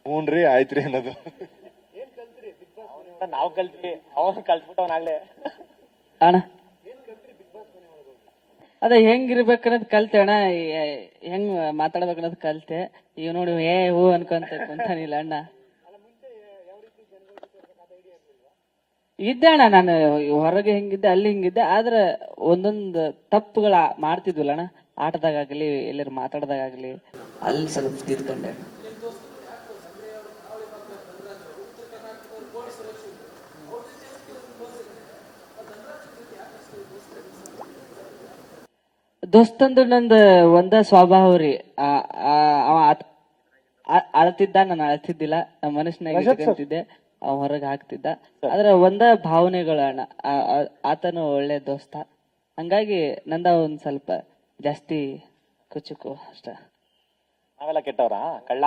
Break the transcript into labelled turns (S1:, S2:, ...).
S1: ಹ್ಞೂನ್ರಿ ಆಯ್ತ್ರಿ ಅನ್ನೋದು.
S2: ನಾವು ಕಲ್ತ್ವಿ, ಅವನು ಕಲ್ತ್ಬಿಟ್ಟವನಾಗ್ಲೇ.
S3: ಅಣ್ಣ ಅದ ಹೆಂಗಿರ್ಬೇಕನ್ನೋದ್ ಕಲ್ತೆ ಅಣ್ಣ, ಹೆಂಗ್ ಮಾತಾಡ್ಬೇಕನ್ನೋದ್ ಕಲ್ತೆ. ಈಗ ನೋಡಿ ಹೂ ಅನ್ಕೊಂತ ಕುಂತಾನಿಲ್ಲ ಅಣ್ಣ. ಇದ್ದೆ ಅಣ್ಣ, ನಾನು ಹೊರಗೆ ಹೆಂಗಿದ್ದೆ ಅಲ್ಲಿ ಹಿಂಗಿದ್ದೆ. ಆದ್ರ ಒಂದೊಂದ್ ತಪ್ಪುಗಳ ಮಾಡ್ತಿದ್ವಲ್ಲ ಅಣ್ಣ, ಆಟದಾಗ್ಲಿ ಎಲ್ಲರೂ ಮಾತಾಡ್ದಾಗ್ಲಿ ಅಲ್ಲಿ ಸ್ವಲ್ಪ ತಿದ್ಕೊಂಡೆ. ದೋಸ್ತಂದು ನಂದ ಒಂದ ಸ್ವಭಾವ ರೀ. ಅವ ಅಳ್ತಿದ್ದ, ನಾನು ಅಳ್ತಿದ್ದಿಲ್ಲ. ನಮ್ಮ ಮನಸ್ಸಿನಾಗ ಇಟ್ಕೊಂತಿದ್ದೆ, ಅವ ಹೊರಗೆ ಹಾಕ್ತಿದ್ದ. ಆದ್ರ ಒಂದ ಭಾವನೆಗಳು ಅಣ್ಣ. ಆತನು ಒಳ್ಳೆ ದೋಸ್ತ, ಹಂಗಾಗಿ ನಂದ ಒಂದ್ ಸ್ವಲ್ಪ ಜಾಸ್ತಿ ಕುಚುಕು ಅಷ್ಟ.
S2: ನಾವೆಲ್ಲ ಕೆಟ್ಟವ್ರಾ ಕಳ್ಳ?